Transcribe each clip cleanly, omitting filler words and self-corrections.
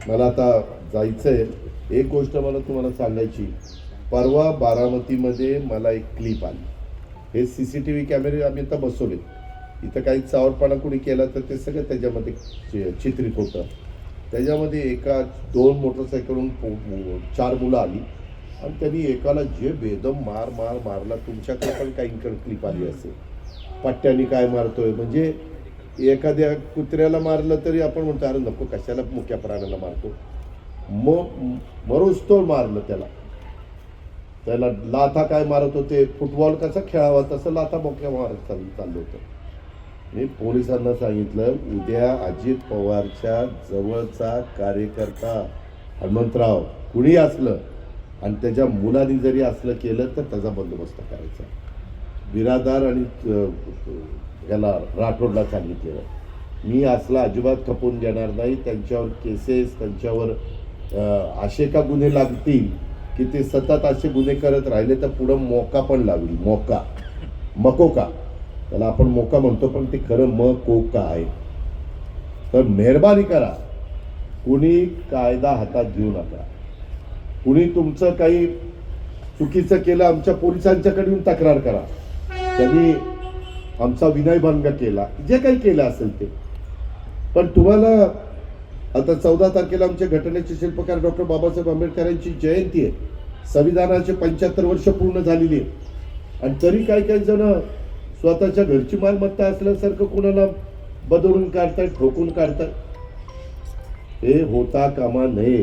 मला आता जायचंय. एक गोष्ट मला तुम्हाला सांगायची. परवा बारामतीमध्ये मला एक क्लिप आली. हे CCTV कॅमेरे आम्ही आता बसवले. इथं काही चावरपणा कुणी केला तर ते सगळं त्याच्यामध्ये चित्रित होतं. त्याच्यामध्ये एका 2 मोटरसायकलवरून 4 मुलं आली आणि त्यांनी एकाला जे बेदम मारला. तुमच्याकडे पण काही क्लिप आली असेल. पट्ट्याने काय मारतोय, म्हणजे एखाद्या कुत्र्याला मारलं तरी आपण म्हणतो अरे नको, कशाला मुक्या प्राण्याला मारतो. मरोस्तोड मारलं त्याला लाथा काय मारत होते, फुटबॉल कसा खेळावा तसं लाथा मोक्या मारत चाललं होतं. मी पोलिसांना सांगितलं, उद्या अजित पवारच्या जवळचा कार्यकर्ता हनुमंतराव कुणी असलं आणि त्याच्या मुलांनी जरी असलं केलं तर त्याचा बंदोबस्त करायचा. बिरादार आणि याला राठोडला सांगितलेलं, मी असला अजिबात खपून घेणार नाही. त्यांच्यावर केसेस, त्यांच्यावर असे का गुन्हे लागतील की ते सतत असे गुन्हे करत राहिले तर पुढं मोका पण लागली. मकोका त्याला आपण मोका म्हणतो, पण ते खरं मकोका आहे. तर मेहरबानी करा, कुणी कायदा हातात घेऊ नका. कुणी तुमचं काही चुकीचं केलं आमच्या पोलिसांच्याकडे येऊन तक्रार करा. त्यांनी आमचा विनयभंग केला, जे काही केलं असेल ते. पण तुम्हाला आता 14 तारखेला आमच्या घटनेचे शिल्पकार डॉक्टर बाबासाहेब आंबेडकरांची जयंती आहे. संविधानाचे 75 वर्ष पूर्ण झालेली आहे. आणि तरी काही जण स्वतःच्या घरची मालमत्ता असल्यासारखं कुणाला बदलून काढतायत, ठोकून काढतायत. हे होता कामा नये.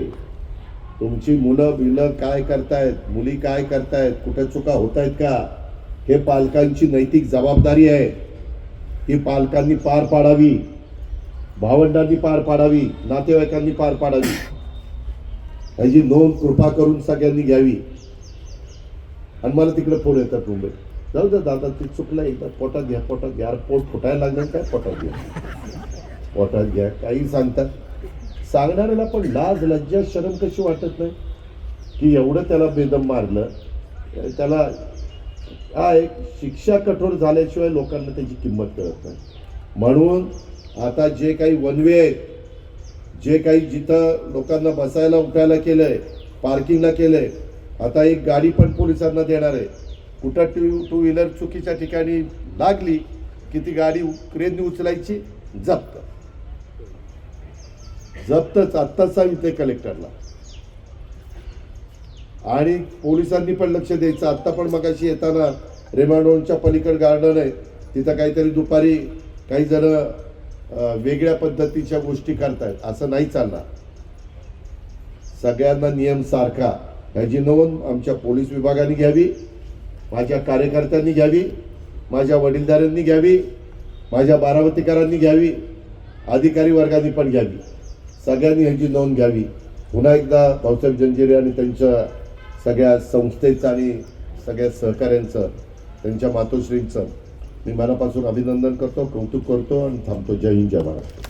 तुमची मुलं काय करतायत, मुली काय करतायत, कुठे चुका होत आहेत का, हे पालकांची नैतिक जबाबदारी आहे. ही पालकांनी पार पाडावी, भावंडांनी पार पाडावी, नातेवाईकांनी पार पाडावी. याची नोंद कृपा करून सगळ्यांनी घ्यावी. आणि मला तिकडे फोन येतात मुंबईत, जाऊ द्या दादा ते चुकलं, एकदा पोटात घ्या. पोट फुटायला लागलं काय, पोटात घ्या. काही सांगतात. सांगणाऱ्याला पण लाज लज्जा शरम कशी वाटत नाही की एवढं त्याला बेदम मारलं. त्याला एक शिक्षा कठोर झाल्याशिवाय लोकांना त्याची किंमत कळत नाही. म्हणून आता जे काही वनवे आहेत, जे काही जिथं लोकांना बसायला उठायला केलंय, पार्किंगला केलंय, आता एक गाडी पण पोलिसांना देणार आहे. कुठं टू व्हीलर चुकीच्या ठिकाणी लागली की ती गाडी क्रेनने उचलायची, जप्तच आत्ताच सांगितलंय कलेक्टरला. आणि पोलिसांनी पण लक्ष द्यायचं. आत्ता पण मगाशी येताना रेमांडोनच्या पलीकड गार्डन आहे, तिथं काहीतरी दुपारी काही जण वेगळ्या पद्धतीच्या गोष्टी करतायत. असं नाही चालणार. सगळ्यांना नियम सारखा. ह्याची नोंद आमच्या पोलीस विभागाने घ्यावी, माझ्या कार्यकर्त्यांनी घ्यावी, माझ्या वडीलधाऱ्यांनी घ्यावी, माझ्या बारामतीकरांनी घ्यावी, अधिकारी वर्गाने पण घ्यावी. सगळ्यांनी ह्याची नोंद घ्यावी. पुन्हा एकदा भाऊसाहेब जंजिरे आणि त्यांच्या सगळ्या संस्थेचं आणि सगळ्या सहकाऱ्यांचं, त्यांच्या मातोश्रींचं मी मनापासून अभिनंदन करतो, कौतुक करतो आणि थांबतो. जय हिंद, जय महाराष्ट्र.